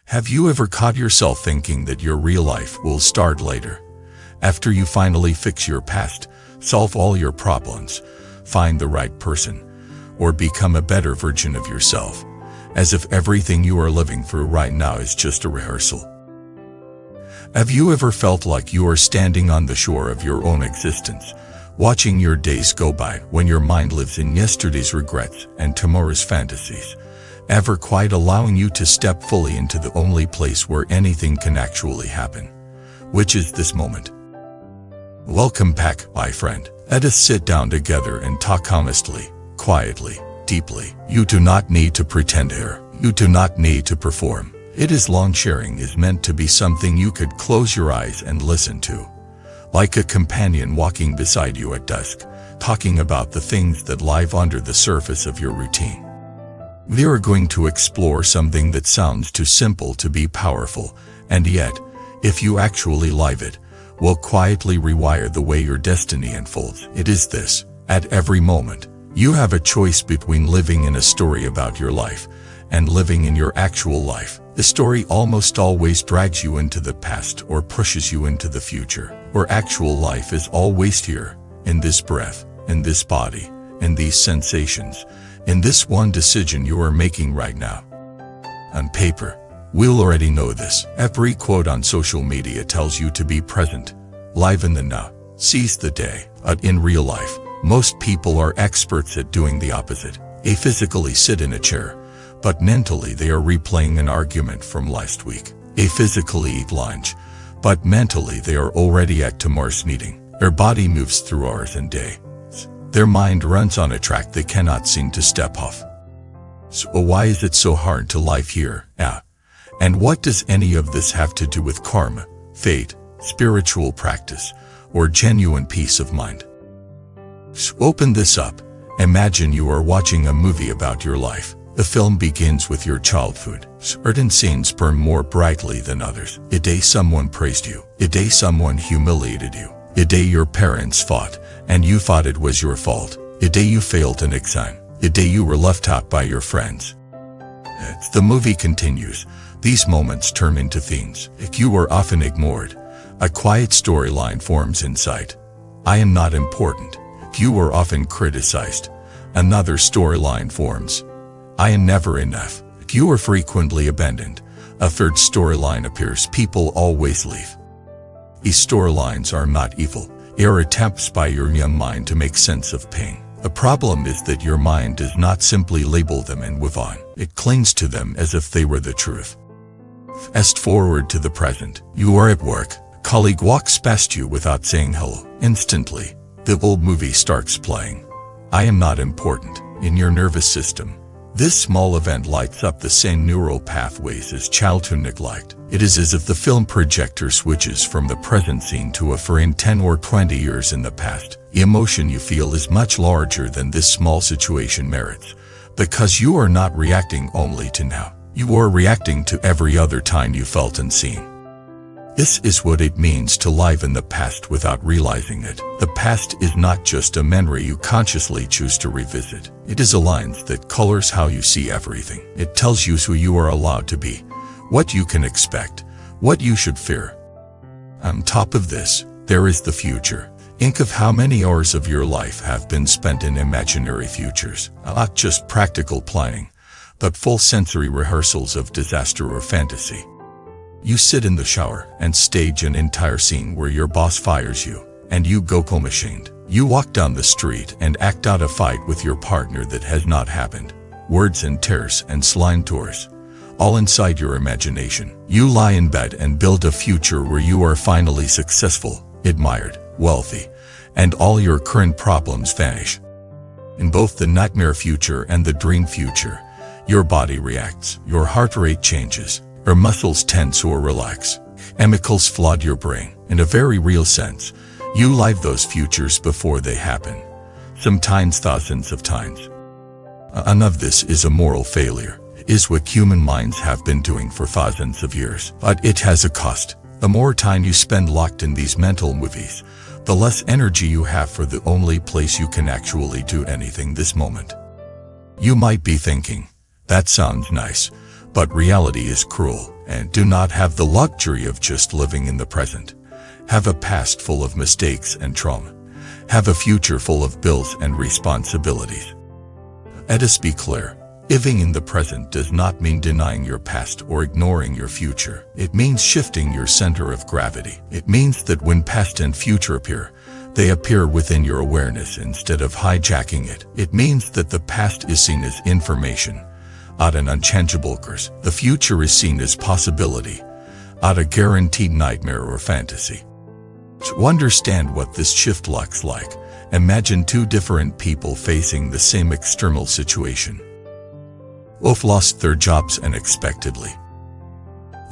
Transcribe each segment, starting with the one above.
Have you ever caught yourself thinking that your real life will start later? After you finally fix your past, solve all your problems, find the right person, or become a better version of yourself, as if everything you are living through right now is just a rehearsal. Have you ever felt like you are standing on the shore of your own existence, watching your days go by when your mind lives in yesterday's regrets and tomorrow's fantasies, ever quite allowing you to step fully into the only place where anything can actually happen, which is this moment? Welcome back, my friend. Let us sit down together and talk honestly, quietly, deeply. You do not need to pretend here. You do not need to perform. It is long sharing is meant to be something you could close your eyes and listen to, like a companion walking beside you at dusk, talking about the things that lie under the surface of your routine. We are going to explore something that sounds too simple to be powerful, and yet, if you actually live it, will quietly rewire the way your destiny unfolds. It is this: at every moment, you have a choice between living in a story about your life and living in your actual life. The story almost always drags you into the past or pushes you into the future. Your actual life is always here, in this breath, in this body, in these sensations, in this one decision you are making right now. On paper, we'll already know this. Every quote on social media tells you to be present, live in the now, seize the day. But in real life, most people are experts at doing the opposite. They physically sit in a chair, but mentally they are replaying an argument from last week. They physically eat lunch, but mentally they are already at tomorrow's meeting. Their body moves through hours and days. Their mind runs on a track they cannot seem to step off. So why is it so hard to live here? And what does any of this have to do with karma, fate, spiritual practice, or genuine peace of mind? So open this up. Imagine you are watching a movie about your life. The film begins with your childhood. Certain scenes burn more brightly than others. A day someone praised you. A day someone humiliated you. A day your parents fought, and you thought it was your fault. A day you failed an exam. A day you were left out by your friends. As the movie continues, these moments turn into themes. If you were often ignored, a quiet storyline forms inside. I am not important. If you were often criticized, another storyline forms. I am never enough. If you are frequently abandoned, a third storyline appears. People always leave. These storylines are not evil. They are attempts by your young mind to make sense of pain. The problem is that your mind does not simply label them and move on. It clings to them as if they were the truth. Fast forward to the present. You are at work. A colleague walks past you without saying hello. Instantly, the old movie starts playing. I am not important. In your nervous system, this small event lights up the same neural pathways as childhood neglect. It is as if the film projector switches from the present scene to a frame 10 or 20 years in the past. The emotion you feel is much larger than this small situation merits, because you are not reacting only to now. You are reacting to every other time you felt unseen. This is what it means to live in the past without realizing it. The past is not just a memory you consciously choose to revisit. It is a lens that colors how you see everything. It tells you who you are allowed to be, what you can expect, what you should fear. On top of this, there is the future. Think of how many hours of your life have been spent in imaginary futures. Not just practical planning, but full sensory rehearsals of disaster or fantasy. You sit in the shower and stage an entire scene where your boss fires you, and you go home ashamed. You walk down the street and act out a fight with your partner that has not happened. Words and tears and slime tours, all inside your imagination. You lie in bed and build a future where you are finally successful, admired, wealthy, and all your current problems vanish. In both the nightmare future and the dream future, your body reacts, your heart rate changes, your muscles tense or relax. Chemicals flood your brain. In a very real sense, you live those futures before they happen, sometimes thousands of times. None of this is a moral failure. It is what human minds have been doing for thousands of years. But it has a cost. The more time you spend locked in these mental movies, the less energy you have for the only place you can actually do anything this moment. You might be thinking, that sounds nice, But reality is cruel, and do not have the luxury of just living in the present. Have a past full of mistakes and trauma. Have a future full of bills and responsibilities. Let us be clear. Living in the present does not mean denying your past or ignoring your future. It means shifting your center of gravity. It means that when past and future appear, they appear within your awareness instead of hijacking it. It means that the past is seen as information, not an unchangeable curse. The future is seen as possibility, not a guaranteed nightmare or fantasy. To understand what this shift looks like, imagine two different people facing the same external situation. Both lost their jobs unexpectedly.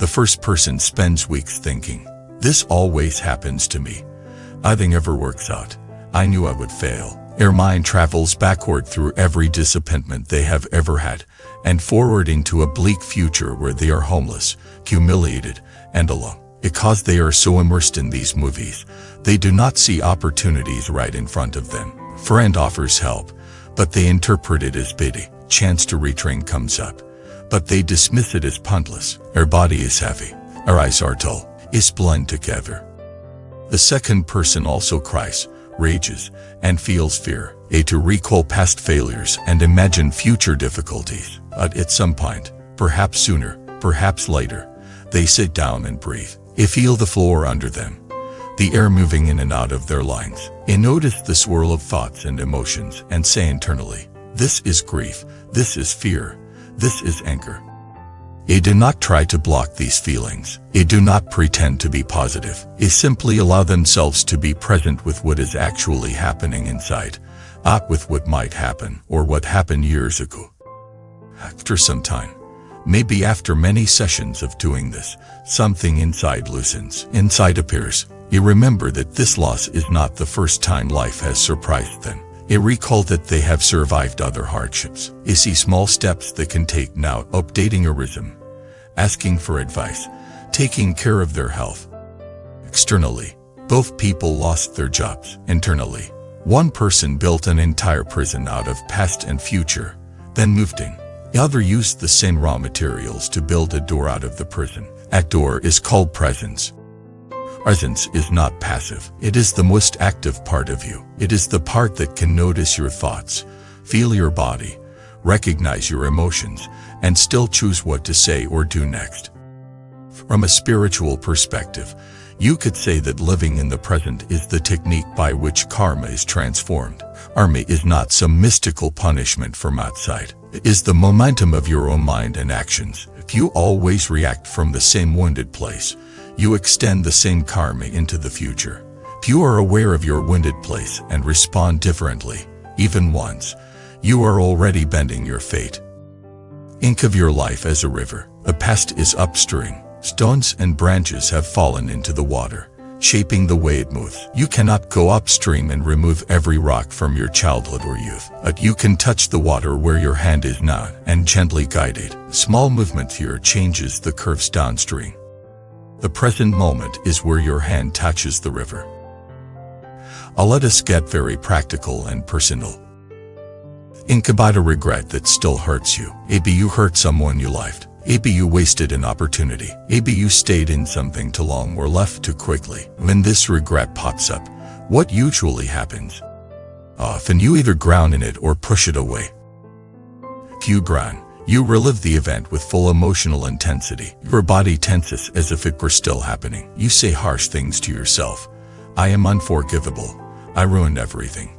The first person spends weeks thinking, "This always happens to me. Nothing ever works out. I knew I would fail." Their mind travels backward through every disappointment they have ever had, and forward into a bleak future where they are homeless, humiliated, and alone. Because they are so immersed in these movies, they do not see opportunities right in front of them. Friend offers help, but they interpret it as pity. Chance to retrain comes up, but they dismiss it as pointless. Their body is heavy, their eyes are dull, is blend together. The second person also cries, rages, and feels fear, to recall past failures and imagine future difficulties. But at some point, perhaps sooner, perhaps later, they sit down and breathe. They feel the floor under them, the air moving in and out of their lungs. They notice the swirl of thoughts and emotions and say internally, "This is grief, this is fear, this is anger." They do not try to block these feelings. They do not pretend to be positive. They simply allow themselves to be present with what is actually happening inside, not with what might happen or what happened years ago. After some time, maybe after many sessions of doing this, something inside loosens. Inside appears. You remember that this loss is not the first time life has surprised them. They recall that they have survived other hardships. They see small steps they can take now, updating a rhythm, asking for advice, taking care of their health. Externally, both people lost their jobs. Internally, one person built an entire prison out of past and future, then moved in. The other used the same raw materials to build a door out of the prison. That door is called presence. Presence is not passive. It is the most active part of you. It is the part that can notice your thoughts, feel your body, recognize your emotions, and still choose what to say or do next. From a spiritual perspective, you could say that living in the present is the technique by which karma is transformed. Karma is not some mystical punishment from outside. It is the momentum of your own mind and actions. If you always react from the same wounded place, you extend the same karma into the future. If you are aware of your wounded place and respond differently, even once, you are already bending your fate. Think of your life as a river. The past is upstream. Stones and branches have fallen into the water, shaping the way it moves. You cannot go upstream and remove every rock from your childhood or youth, but you can touch the water where your hand is now and gently guide it. Small movement here changes the curves downstream. The present moment is where your hand touches the river. Let us get very practical and personal. Think about a regret that still hurts you. Maybe you hurt someone you loved. Maybe you wasted an opportunity. Maybe you stayed in something too long or left too quickly. When this regret pops up, what usually happens? Often you either drown in it or push it away. If you drown, you relive the event with full emotional intensity. Your body tenses as if it were still happening. You say harsh things to yourself. "I am unforgivable. I ruined everything.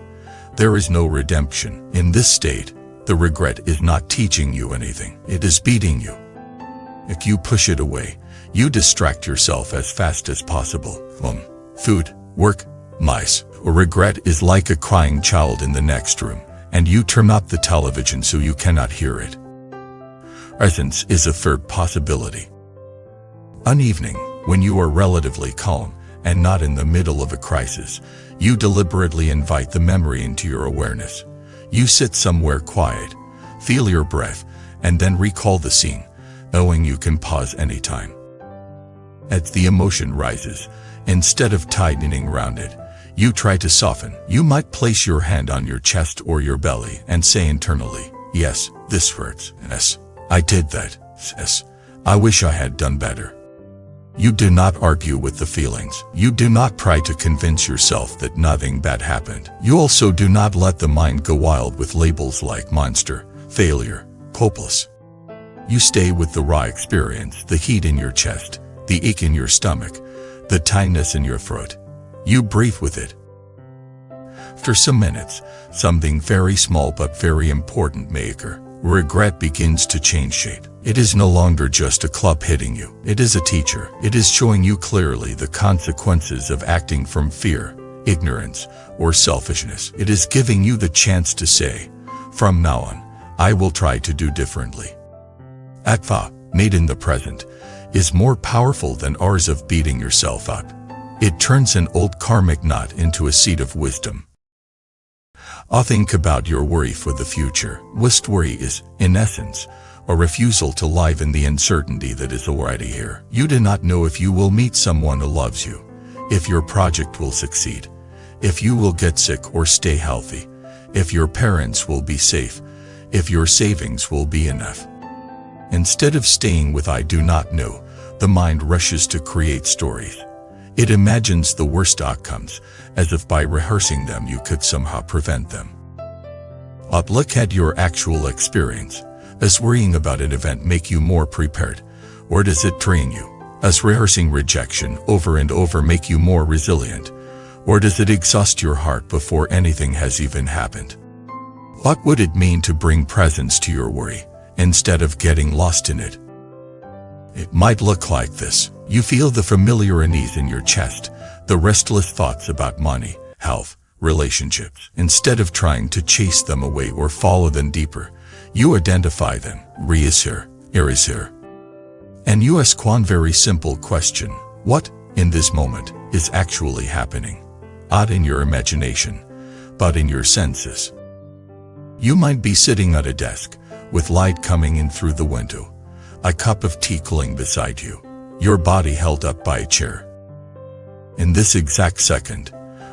There is no redemption." In this state, the regret is not teaching you anything. It is beating you. If you push it away, you distract yourself as fast as possible. Food, work, mice. Or regret is like a crying child in the next room, and you turn up the television so you cannot hear it. Presence is a third possibility. One evening, when you are relatively calm and not in the middle of a crisis, you deliberately invite the memory into your awareness. You sit somewhere quiet, feel your breath, and then recall the scene, knowing you can pause anytime. As the emotion rises, instead of tightening around it, you try to soften. You might place your hand on your chest or your belly and say internally, "Yes, this hurts. Yes, I did that. Yes, I wish I had done better. You do not argue with the feelings. You do not try to convince yourself that nothing bad happened. You also do not let the mind go wild with labels like monster, failure, hopeless. You stay with the raw experience, the heat in your chest, the ache in your stomach, the tightness in your throat. You breathe with it. After some minutes, something very small but very important may occur. Regret begins to change shape. It is no longer just a club hitting you. It is a teacher. It is showing you clearly the consequences of acting from fear, ignorance, or selfishness. It is giving you the chance to say, from now on, I will try to do differently. That thought, made in the present, is more powerful than hours of beating yourself up. It turns an old karmic knot into a seed of wisdom. Think about your worry for the future. Worst worry is, in essence, a refusal to live in the uncertainty that is already here. You do not know if you will meet someone who loves you, if your project will succeed, if you will get sick or stay healthy, if your parents will be safe, if your savings will be enough. Instead of staying with I do not know, the mind rushes to create stories. It imagines the worst outcomes, as if by rehearsing them you could somehow prevent them. But look at your actual experience. Does worrying about an event make you more prepared, or does it train you? Does rehearsing rejection over and over make you more resilient, or does it exhaust your heart before anything has even happened? What would it mean to bring presence to your worry, instead of getting lost in it? It might look like this. You feel the familiar unease in your chest, the restless thoughts about money, health, relationships. Instead of trying to chase them away or follow them deeper, you identify them. Re is here, here is here. And you ask one very simple question. What, in this moment, is actually happening? Not in your imagination, but in your senses. You might be sitting at a desk, with light coming in through the window, a cup of tea cooling beside you, your body held up by a chair. In this exact second,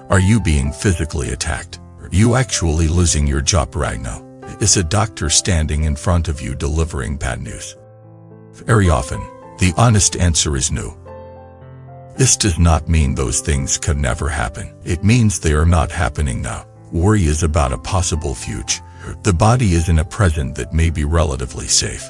are you being physically attacked? Are you actually losing your job right now? Is a doctor standing in front of you delivering bad news? Very often, the honest answer is no. This does not mean those things could never happen. It means they are not happening now. Worry is about a possible future. The body is in a present that may be relatively safe.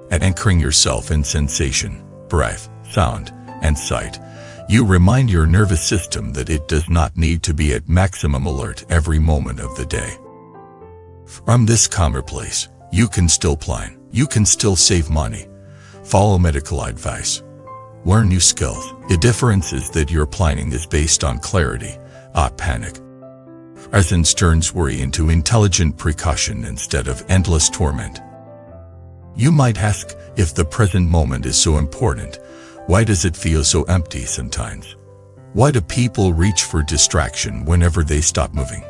At anchoring yourself in sensation, breath, sound, and sight, you remind your nervous system that it does not need to be at maximum alert every moment of the day. From this calmer place, you can still plan, you can still save money, follow medical advice, learn new skills. The difference is that your planning is based on clarity, not panic. Presence turns worry into intelligent precaution instead of endless torment. You might ask, if the present moment is so important, why does it feel so empty sometimes? Why do people reach for distraction whenever they stop moving?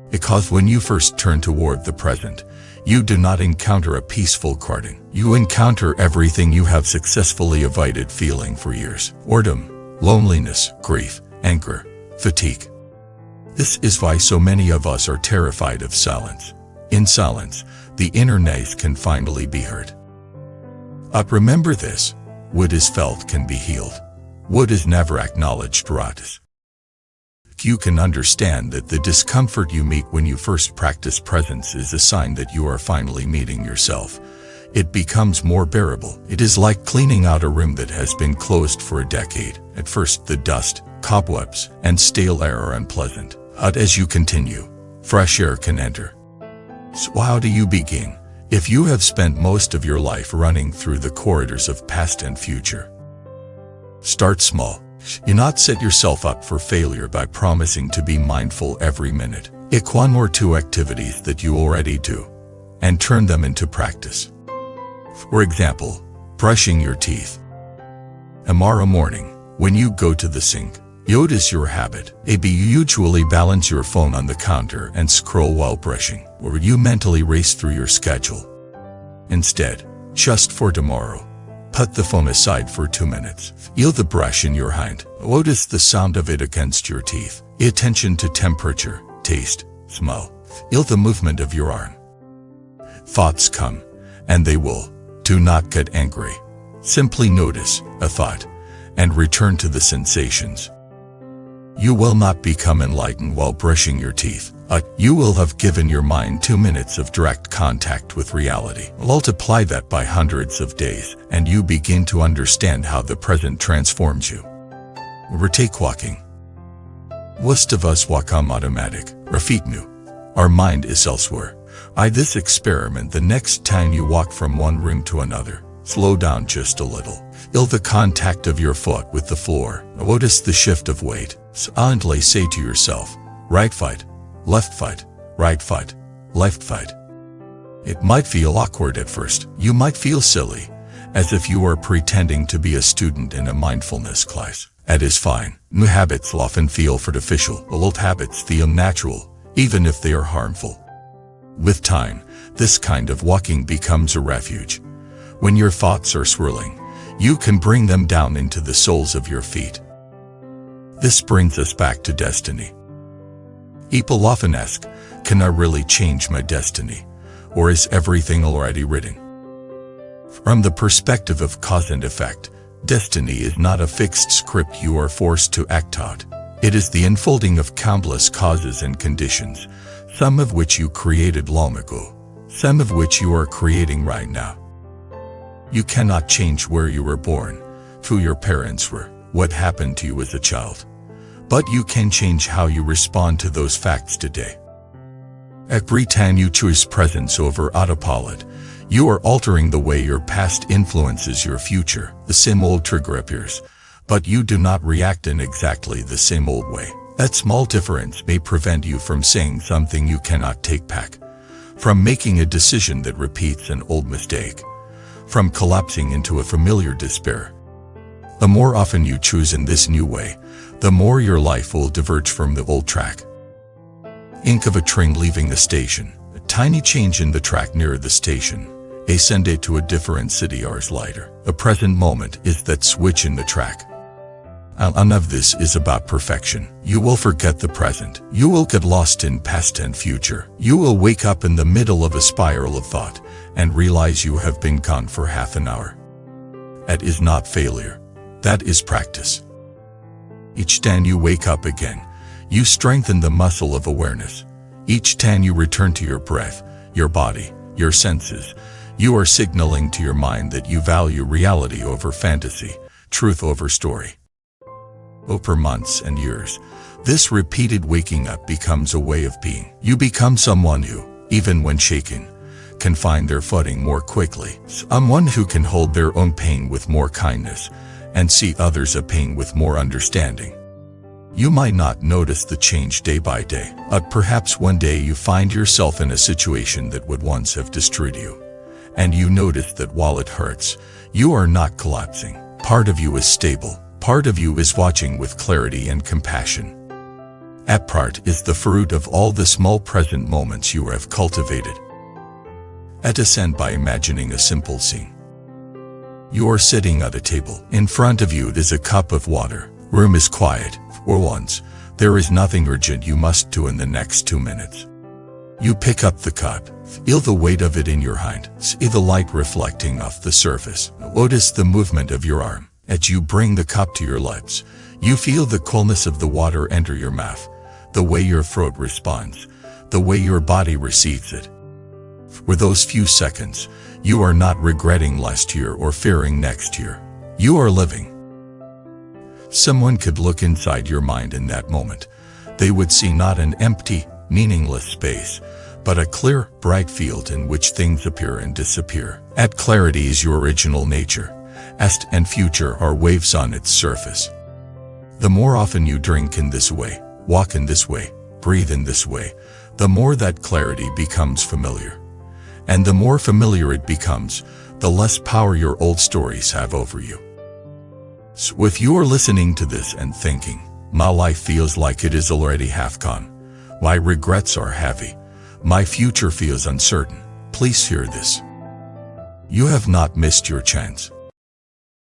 Because when you first turn toward the present, you do not encounter a peaceful garden. You encounter everything you have successfully avoided feeling for years. Boredom, loneliness, grief, anger, fatigue. This is why so many of us are terrified of silence. In silence, the inner noise can finally be heard. But remember this, what is felt can be healed. What is never acknowledged rots. You can understand that the discomfort you meet when you first practice presence is a sign that you are finally meeting yourself. It becomes more bearable. It is like cleaning out a room that has been closed for a decade. At first, the dust, cobwebs, and stale air are unpleasant. But as you continue, fresh air can enter. So how do you begin? If you have spent most of your life running through the corridors of past and future, start small. Do not set yourself up for failure by promising to be mindful every minute. Pick one or two activities that you already do, and turn them into practice. For example, brushing your teeth. Tomorrow morning, when you go to the sink, notice your habit. Maybe you usually balance your phone on the counter and scroll while brushing, or you mentally race through your schedule. Instead, just for tomorrow, put the phone aside for 2 minutes. Feel the brush in your hand. Notice the sound of it against your teeth. Pay attention to temperature, taste, smell. Feel the movement of your arm. Thoughts come, and they will. Do not get angry. Simply notice a thought and return to the sensations. You will not become enlightened while brushing your teeth. You will have given your mind 2 minutes of direct contact with reality. Multiply that by hundreds of days, and you begin to understand how the present transforms you. Retake walking. Most of us walk on automatic. Rafitnu. Our mind is elsewhere. This experiment the next time you walk from one room to another. Slow down just a little. Feel the contact of your foot with the floor. Notice the shift of weight. Silently say to yourself, right foot, left foot, right foot, left foot. It might feel awkward at first. You might feel silly, as if you are pretending to be a student in a mindfulness class. That is fine. New habits often feel artificial. Old habits feel natural, even if they are harmful. With time, this kind of walking becomes a refuge. When your thoughts are swirling, you can bring them down into the soles of your feet. This brings us back to destiny. People often ask, can I really change my destiny? Or is everything already written? From the perspective of cause and effect, destiny is not a fixed script you are forced to act out. It is the unfolding of countless causes and conditions, some of which you created long ago, some of which you are creating right now. You cannot change where you were born, who your parents were, what happened to you as a child. But you can change how you respond to those facts today. Every time you choose presence over autopilot, you are altering the way your past influences your future. The same old trigger appears, but you do not react in exactly the same old way. That small difference may prevent you from saying something you cannot take back, from making a decision that repeats an old mistake, from collapsing into a familiar despair. The more often you choose in this new way, the more your life will diverge from the old track. Think of a train leaving the station. A tiny change in the track near the station. Send it to a different city hours later. The present moment is that switch in the track. None of this is about perfection. You will forget the present. You will get lost in past and future. You will wake up in the middle of a spiral of thought and realize you have been gone for half an hour. That is not failure. That is practice. Each time you wake up again, you strengthen the muscle of awareness. Each time you return to your breath, your body, your senses, you are signaling to your mind that you value reality over fantasy, truth over story. Over months and years, this repeated waking up becomes a way of being. You become someone who, even when shaken, can find their footing more quickly. Someone who can hold their own pain with more kindness and see others' pain with more understanding. You might not notice the change day by day, but perhaps one day you find yourself in a situation that would once have destroyed you. And you notice that while it hurts, you are not collapsing. Part of you is stable. Part of you is watching with clarity and compassion. That part is the fruit of all the small present moments you have cultivated. Ascend by imagining a simple scene. You are sitting at a table. In front of you is a cup of water. Room is quiet. For once, there is nothing urgent you must do in the next 2 minutes. You pick up the cup. Feel the weight of it in your hand. See the light reflecting off the surface. Notice the movement of your arm. As you bring the cup to your lips, you feel the coolness of the water enter your mouth, the way your throat responds, the way your body receives it. For those few seconds, you are not regretting last year or fearing next year. You are living. Someone could look inside your mind in that moment. They would see not an empty, meaningless space, but a clear, bright field in which things appear and disappear. That clarity is your original nature. Past and future are waves on its surface. The more often you drink in this way, walk in this way, breathe in this way, the more that clarity becomes familiar. And the more familiar it becomes, the less power your old stories have over you. So if you are listening to this and thinking, my life feels like it is already half gone, my regrets are heavy, my future feels uncertain, please hear this. You have not missed your chance.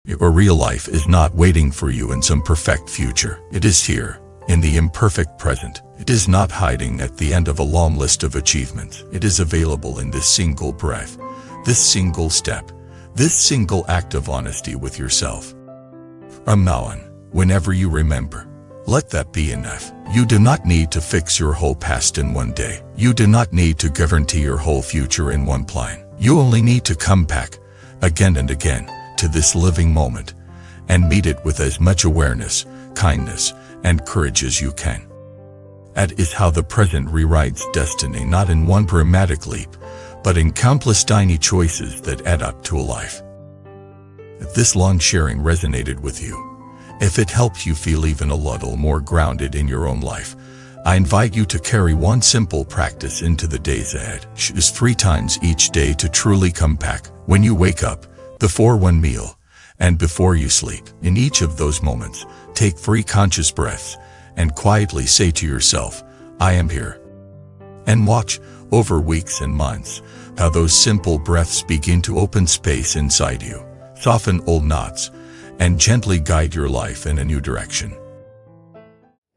Your real life is not waiting for you in some perfect future. It is here, in the imperfect present. It is not hiding at the end of a long list of achievements. It is available in this single breath, this single step, This single act of honesty with yourself. From now on, whenever you remember, let that be enough. You do not need to fix your whole past in one day. You do not need to guarantee your whole future in one plan. You only need to come back, again and again, to this living moment, and meet it with as much awareness, kindness, and courage as you can. That is how the present rewrites destiny, not in one dramatic leap, but in countless tiny choices that add up to a life. If this long sharing resonated with you, if it helps you feel even a little more grounded in your own life, I invite you to carry one simple practice into the days ahead. Choose 3 times each day to truly come back. When you wake up, before one meal, and before you sleep. In each of those moments, take 3 conscious breaths and quietly say to yourself, I am here. And watch, over weeks and months, how those simple breaths begin to open space inside you, soften old knots, and gently guide your life in a new direction.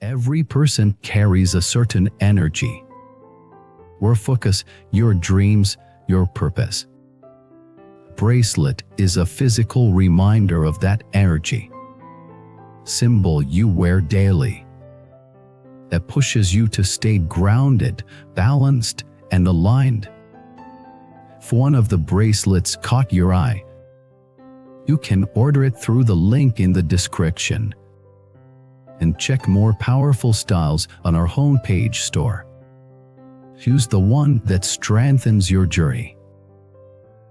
Every person carries a certain energy. Your focus, your dreams, your purpose. Bracelet is a physical reminder of that energy. Symbol you wear daily. That pushes you to stay grounded, balanced, and aligned. If one of the bracelets caught your eye, you can order it through the link in the description. And check more powerful styles on our homepage store. Choose the one that strengthens your journey.